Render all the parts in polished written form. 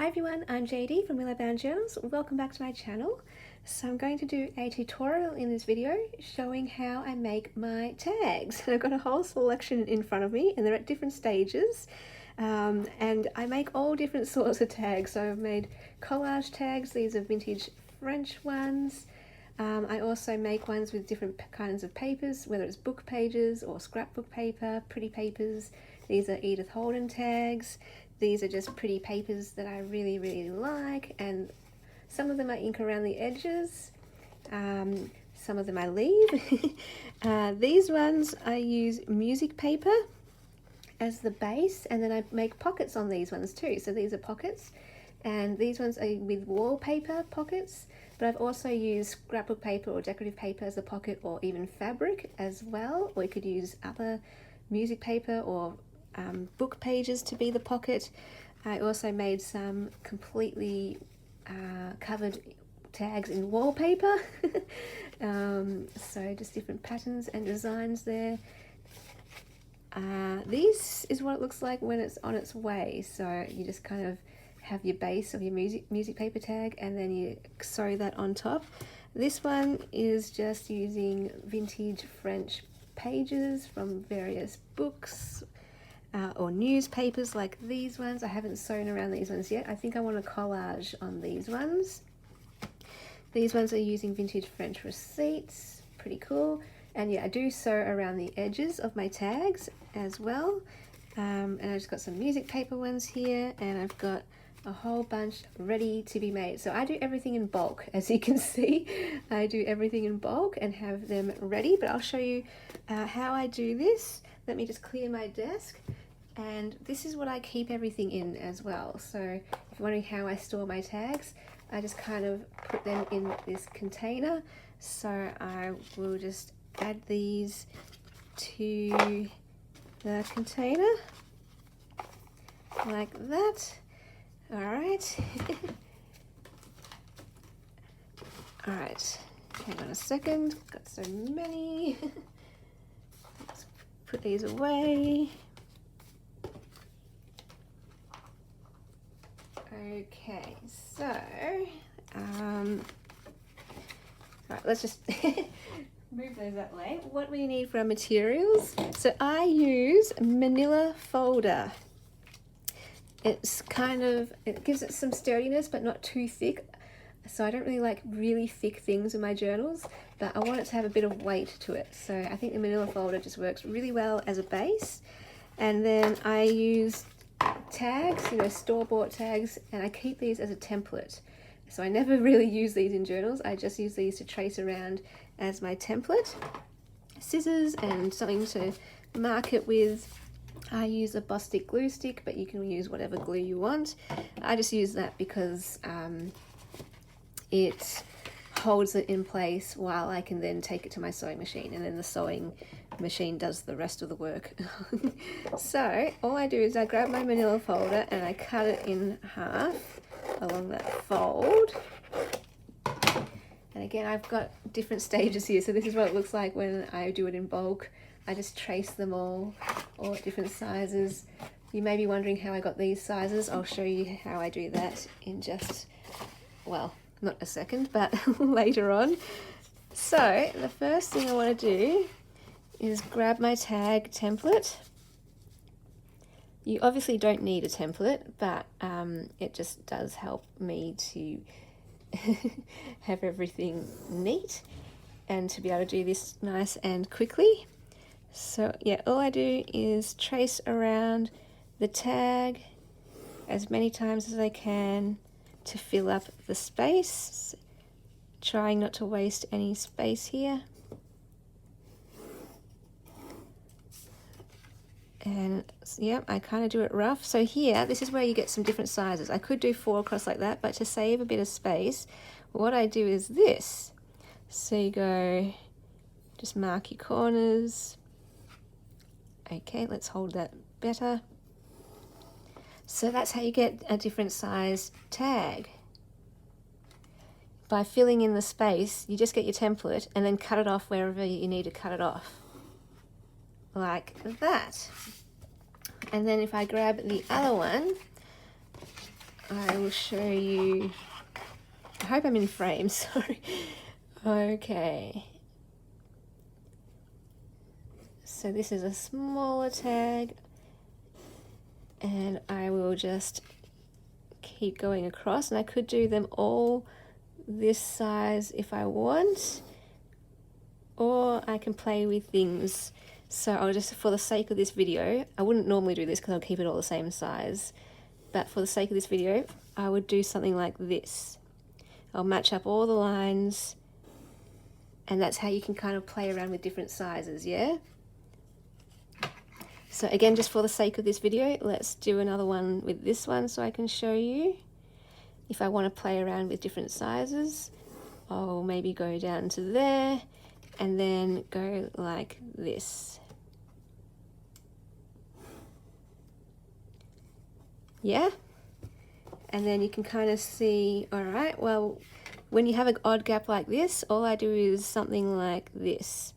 Hi everyone, I'm JD from Willowbound Journals. Welcome back to my channel. So I'm going to do a tutorial in this video showing how I make my tags. I've got a whole selection in front of me and they're at different stages. And I make all different sorts of tags. So I've made collage tags, these are vintage French ones. I also make ones with different kinds of papers, whether it's book pages or scrapbook paper, pretty papers. These are Edith Holden tags. These are just pretty papers that I really like, and some of them I ink around the edges, some of them I leave. These ones I use music paper as the base, and then I make pockets on these ones too. So these are pockets, and these ones are with wallpaper pockets, but I've also used scrapbook paper or decorative paper as a pocket, or even fabric as well, or you could use other music paper or book pages to be the pocket. I also made some completely covered tags in wallpaper. So just different patterns and designs there. This is what it looks like when it's on its way. So you just kind of have your base of your music paper tag, and then you sew that on top. This one is just using vintage French pages from various books or newspapers like these ones. I haven't sewn around these ones yet. I think I want a collage on these ones. These ones are using vintage French receipts, pretty cool. And yeah, I do sew around the edges of my tags as well. And I've just got some music paper ones here, and I've got a whole bunch ready to be made. So I do everything in bulk, as you can see. I do everything in bulk and have them ready, but I'll show you how I do this. Let me just clear my desk. And this is what I keep everything in as well. So if you're wondering how I store my tags, I just kind of put them in this container. So I will just add these to the container like that. All right. All right, hang on a second, got so many. Let's put these away. Okay, so right, let's just move those that way. What we need for our materials, so I use manila folder. It's kind of, it gives it some sturdiness but not too thick, so I don't really like really thick things in my journals, but I want it to have a bit of weight to it. So I think the manila folder just works really well as a base. And then I use tags, you know, store-bought tags, and I keep these as a template. So I never really use these in journals, I just use these to trace around as my template. Scissors and something to mark it with. I use a Bostik glue stick, but you can use whatever glue you want. I just use that because it holds it in place while I can then take it to my sewing machine, and then the sewing machine does the rest of the work. So all I do is I grab my manila folder and I cut it in half along that fold. And again, I've got different stages here, so this is what it looks like when I do it in bulk. I just trace them all at different sizes. You may be wondering how I got these sizes. I'll show you how I do that in just, well, not a second, but later on. So the first thing I want to do is grab my tag template. You obviously don't need a template, but it just does help me to have everything neat and to be able to do this nice and quickly. So yeah, all I do is trace around the tag as many times as I can to fill up the space, trying not to waste any space here. And yeah, I kind of do it rough. So here, this is where you get some different sizes. I could do 4 across like that, but to save a bit of space, what I do is this. So you go, just mark your corners. Okay, let's hold that better. So that's how you get a different size tag. By filling in the space, you just get your template and then cut it off wherever you need to cut it off. Like that. And then if I grab the other one, I will show you. I hope I'm in frame, sorry. Okay. So this is a smaller tag, and I will just keep going across, and I could do them all this size if I want, or I can play with things. So I'll just, for the sake of this video, I wouldn't normally do this because I'll keep it all the same size, but for the sake of this video, I would do something like this. I'll match up all the lines, and that's how you can kind of play around with different sizes, yeah? So again, just for the sake of this video, let's do another one with this one so I can show you. If I want to play around with different sizes, I'll maybe go down to there and then go like this. Yeah? And then you can kind of see, all right, well, when you have an odd gap like this, all I do is something like this.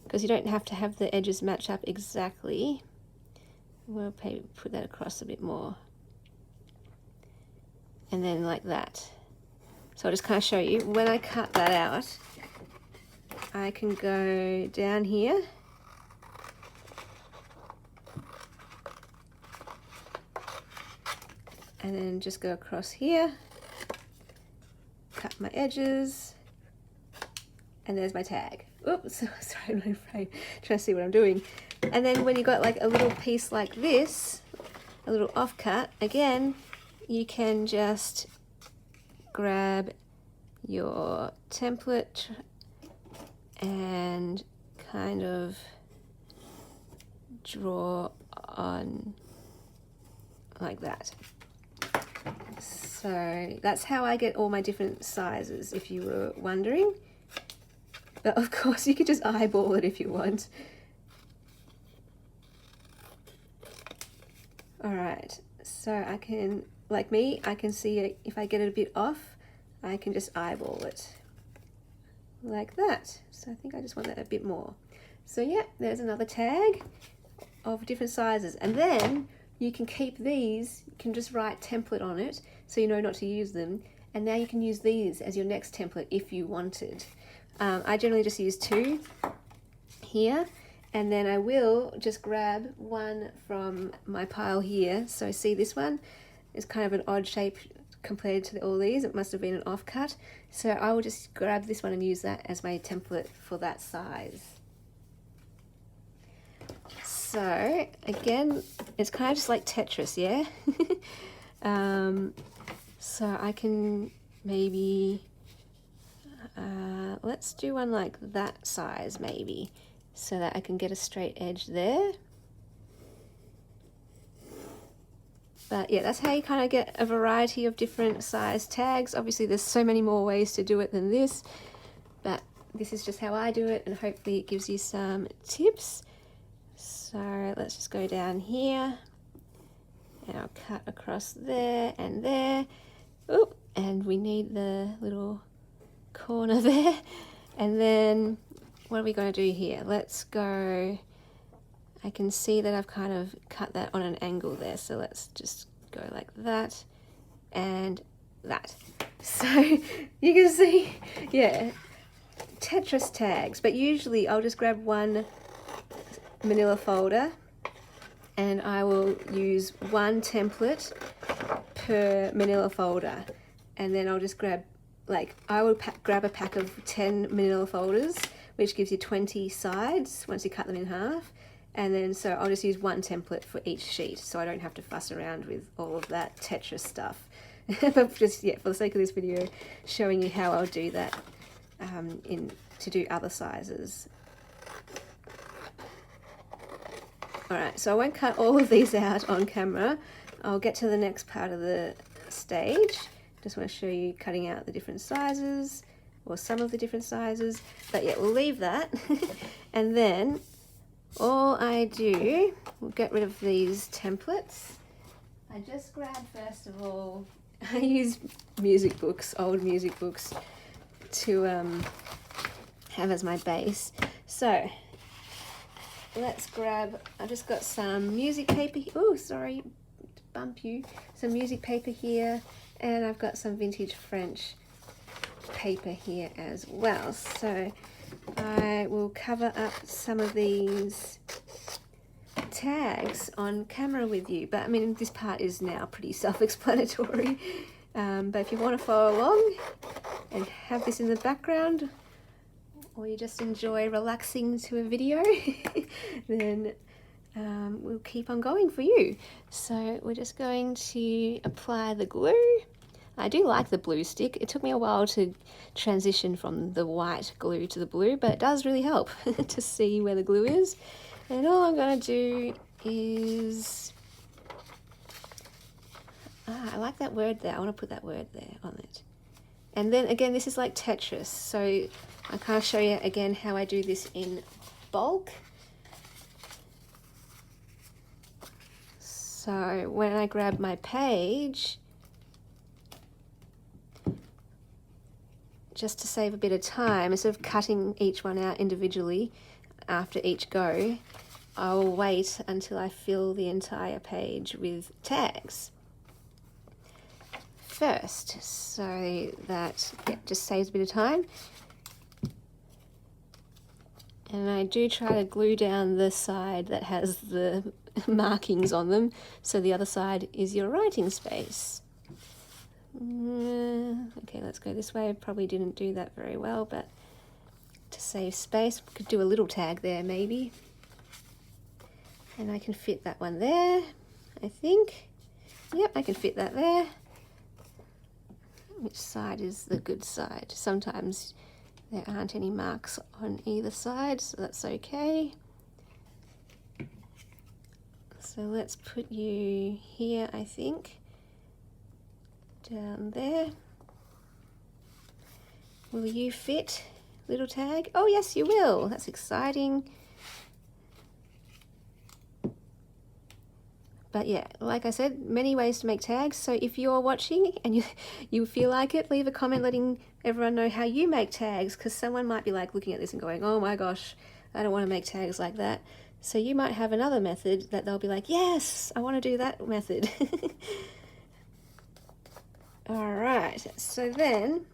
Because you don't have to have the edges match up exactly. We'll maybe put that across a bit more. And then like that. So I'll just kind of show you, when I cut that out, I can go down here. And then just go across here, cut my edges, and there's my tag. Oops, sorry, I'm not in frame, trying to see what I'm doing. And then when you got like a little piece like this, a little offcut, again, you can just grab your template and kind of draw on like that. So that's how I get all my different sizes, if you were wondering. But of course you could just eyeball it if you want. Alright, so I can, like me, I can see it, if I get it a bit off, I can just eyeball it. Like that. So I think I just want that a bit more. So yeah, there's another tag of different sizes. And then you can keep these, you can just write template on it so you know not to use them. And now you can use these as your next template if you wanted. I generally just use 2 here, and then I will just grab one from my pile here. So see this one is kind of an odd shape compared to all these. It must have been an offcut. So I will just grab this one and use that as my template for that size. So again, it's kind of just like Tetris, yeah? So I can maybe, let's do one like that size maybe, so that I can get a straight edge there. But yeah, that's how you kind of get a variety of different size tags. Obviously there's so many more ways to do it than this, but this is just how I do it, and hopefully it gives you some tips. So let's just go down here, and I'll cut across there and there. Oop, and we need the little corner there. And then what are we going to do here? Let's go, I can see that I've kind of cut that on an angle there, so let's just go like that and that. So you can see, yeah, Tetris tags, but usually I'll just grab one manila folder and I will use one template per manila folder, and then I'll just grab, like, I will grab a pack of 10 manila folders, which gives you 20 sides once you cut them in half. And then so I'll just use one template for each sheet, so I don't have to fuss around with all of that Tetris stuff. But just, yeah, for the sake of this video, showing you how I'll do that to do other sizes. Alright, so I won't cut all of these out on camera. I'll get to the next part of the stage. Just want to show you cutting out the different sizes, or some of the different sizes. But yeah, we'll leave that. And then all I do, we'll get rid of these templates. I just grab, first of all, I use music books, old music books, to have as my base. So let's grab, I just got some music paper. Oh, sorry, bump you. Some music paper here, and I've got some vintage French paper here as well. So I will cover up some of these tags on camera with you, but I mean this part is now pretty self-explanatory. But if you want to follow along and have this in the background, or you just enjoy relaxing to a video, then we'll keep on going for you. So we're just going to apply the glue. I do like the blue stick. It took me a while to transition from the white glue to the blue, but it does really help to see where the glue is. And all I'm going to do is... I like that word there. I want to put that word there on it. And then again, this is like Tetris. So I kind of show you again how I do this in bulk. So when I grab my page, just to save a bit of time, instead of cutting each one out individually after each go, I'll wait until I fill the entire page with tags first, so that just saves a bit of time. And I do try to glue down the side that has the markings on them, so the other side is your writing space. Okay, let's go this way. I probably didn't do that very well, but to save space, we could do a little tag there maybe. And I can fit that one there, I think. Yep, I can fit that there. Which side is the good side? Sometimes there aren't any marks on either side, so that's okay. So let's put you here, I think. Down there. Will you fit, little tag? Oh yes, you will. That's exciting. But yeah, like I said, many ways to make tags. So if you're watching and you feel like it, leave a comment letting everyone know how you make tags, because someone might be like looking at this and going, oh my gosh, I don't want to make tags like that. So you might have another method that they'll be like, yes, I want to do that method. All right, so then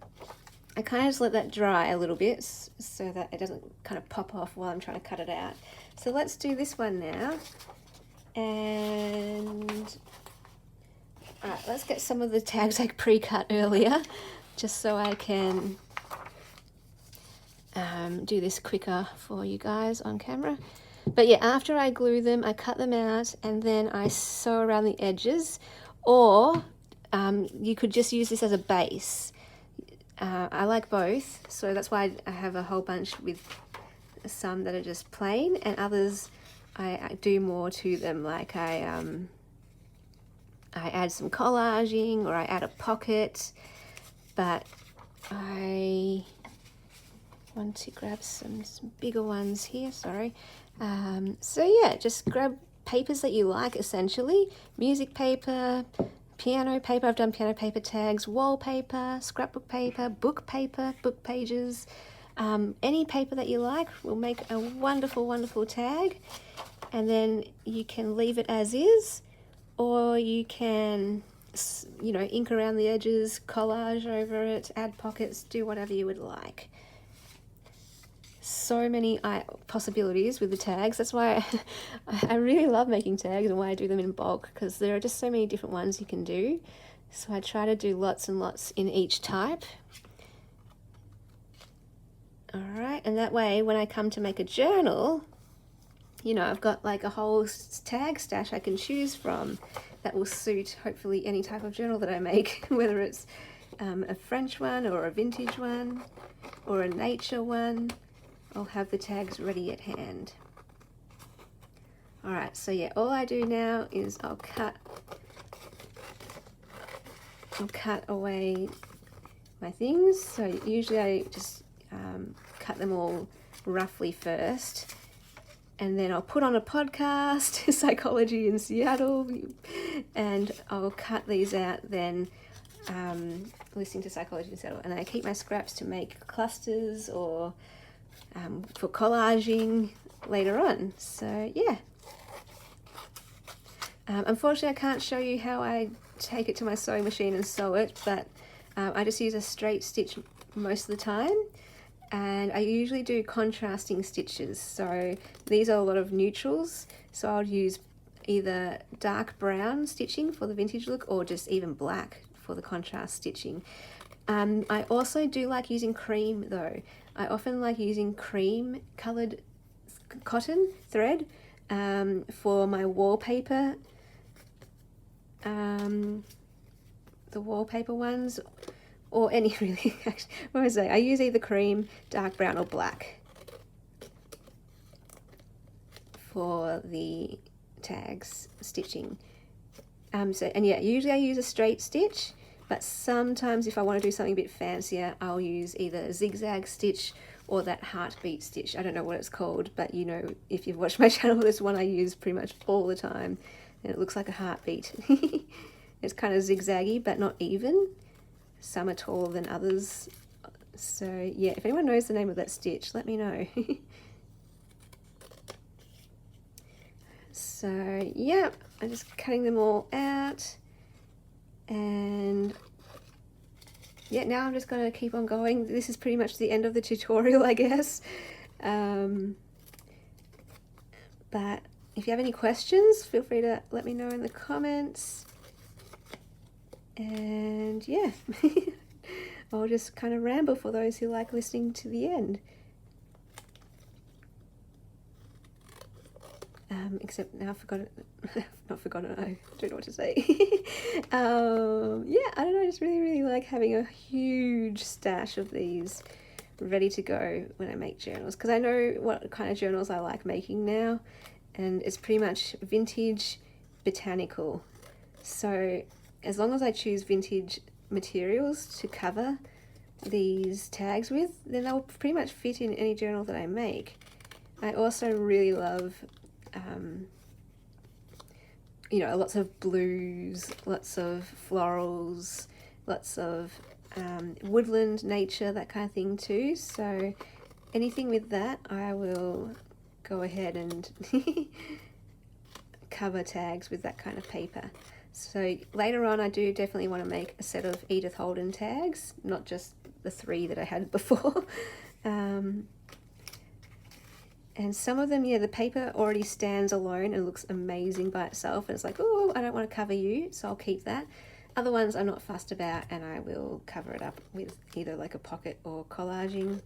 I kind of just let that dry a little bit so that it doesn't kind of pop off while I'm trying to cut it out. So let's do this one now. And all right, let's get some of the tags I pre-cut earlier, just so I can do this quicker for you guys on camera. But yeah, after I glue them, I cut them out and then I sew around the edges, or you could just use this as a base. I like both, so that's why I have a whole bunch with some that are just plain, and others I do more to them, like I add some collaging, or I add a pocket. But I want to grab some bigger ones here, sorry. So yeah, just grab papers that you like, essentially. Music paper, piano paper, I've done piano paper tags, wallpaper, scrapbook paper, book pages. Any paper that you like will make a wonderful, wonderful tag. And then you can leave it as is, or you can, you know, ink around the edges, collage over it, add pockets, do whatever you would like. So many possibilities with the tags. That's why I really love making tags and why I do them in bulk, because there are just so many different ones you can do. So I try to do lots and lots in each type. All right, and that way when I come to make a journal, you know, I've got like a whole tag stash I can choose from that will suit hopefully any type of journal that I make, whether it's a French one or a vintage one or a nature one. I'll have the tags ready at hand. All right, so yeah, all I do now is I'll cut away my things. So usually I just cut them all roughly first, and then I'll put on a podcast, Psychology in Seattle, and I'll cut these out then, listening to Psychology in Seattle, and I keep my scraps to make clusters or for collaging later on. So yeah. Unfortunately, I can't show you how I take it to my sewing machine and sew it, but I just use a straight stitch most of the time, and I usually do contrasting stitches. So these are a lot of neutrals, so I'll use either dark brown stitching for the vintage look or just even black for the contrast stitching. I also do like using cream though. I often like using cream colored cotton thread for my wallpaper, the wallpaper ones, or any really, what was I use either cream, dark brown or black for the tags stitching. And yeah, usually I use a straight stitch, but sometimes if I want to do something a bit fancier, I'll use either a zigzag stitch or that heartbeat stitch. I don't know what it's called, but you know, if you've watched my channel, this one I use pretty much all the time, and it looks like a heartbeat. It's kind of zigzaggy, but not even. Some are taller than others. So yeah, if anyone knows the name of that stitch, let me know. So yeah, I'm just cutting them all out, and yeah, now I'm just going to keep on going. This is pretty much the end of the tutorial, I guess. But if you have any questions, feel free to let me know in the comments. And yeah, I'll just kind of ramble for those who like listening to the end. Except now I've forgotten, not forgotten, I don't know what to say. Yeah, I don't know, I just really like having a huge stash of these ready to go when I make journals, because I know what kind of journals I like making now, and it's pretty much vintage botanical. So as long as I choose vintage materials to cover these tags with, then they'll pretty much fit in any journal that I make. I also really love you know, lots of blues, lots of florals, lots of woodland nature, that kind of thing too. So anything with that, I will go ahead and cover tags with that kind of paper. So later on, I do definitely want to make a set of Edith Holden tags, not just the 3 that I had before. And some of them, yeah, the paper already stands alone and looks amazing by itself, and it's like, oh, I don't want to cover you, so I'll keep that. Other ones I'm not fussed about, and I will cover it up with either like a pocket or collaging.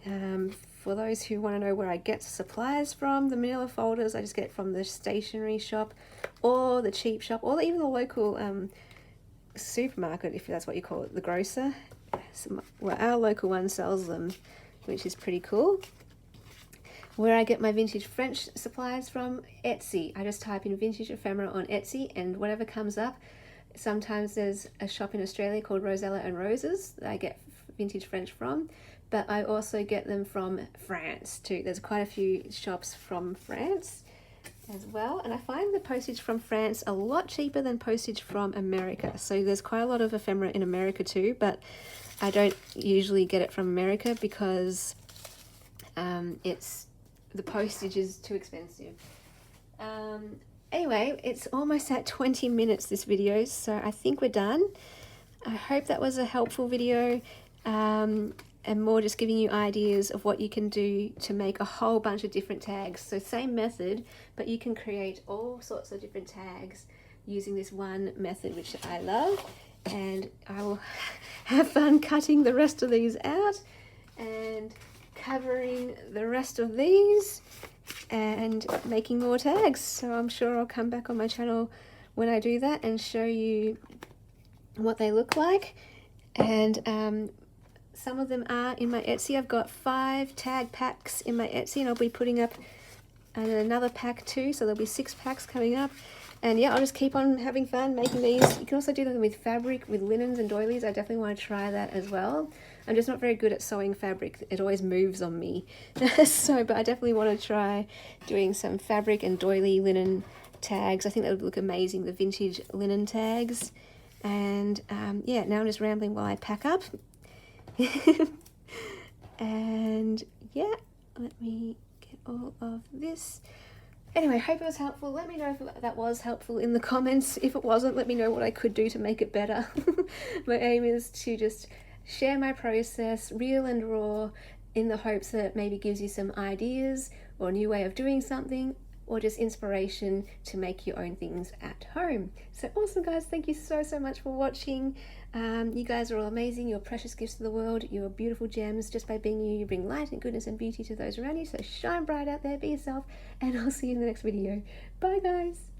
For those who want to know where I get supplies from, the manila folders I just get from the stationery shop or the cheap shop, or even the local supermarket, if that's what you call it, the grocer. Well, our local one sells them, which is pretty cool. Where I get my vintage French supplies from, Etsy. I just type in vintage ephemera on Etsy, and whatever comes up. Sometimes there's a shop in Australia called Rosella and Roses that I get vintage French from, but I also get them from France too. There's quite a few shops from France as well, and I find the postage from France a lot cheaper than postage from America. So there's quite a lot of ephemera in America too, but I don't usually get it from America because the postage is too expensive. Anyway, it's almost at 20 minutes, this video, so I think we're done. I hope that was a helpful video, and more just giving you ideas of what you can do to make a whole bunch of different tags. So same method, but you can create all sorts of different tags using this one method, which I love. And I will have fun cutting the rest of these out and covering the rest of these and making more tags. So I'm sure I'll come back on my channel when I do that and show you what they look like. And some of them are in my Etsy. I've got 5 tag packs in my Etsy, and I'll be putting up another pack too, so there'll be 6 packs coming up. And yeah, I'll just keep on having fun making these. You can also do them with fabric, with linens and doilies. I definitely want to try that as well. I'm just not very good at sewing fabric. It always moves on me. But I definitely want to try doing some fabric and doily linen tags. I think that would look amazing, the vintage linen tags. And yeah, now I'm just rambling while I pack up. And yeah, let me get all of this Anyway, hope it was helpful. Let me know if that was helpful in the comments. If it wasn't, let me know what I could do to make it better. My aim is to just share my process, real and raw, in the hopes that it maybe gives you some ideas or a new way of doing something, or just inspiration to make your own things at home. So awesome, guys. Thank you so much for watching. You guys are all amazing. You're precious gifts to the world. You're beautiful gems. Just by being you, you bring light and goodness and beauty to those around you. So shine bright out there, be yourself, and I'll see you in the next video. Bye, guys.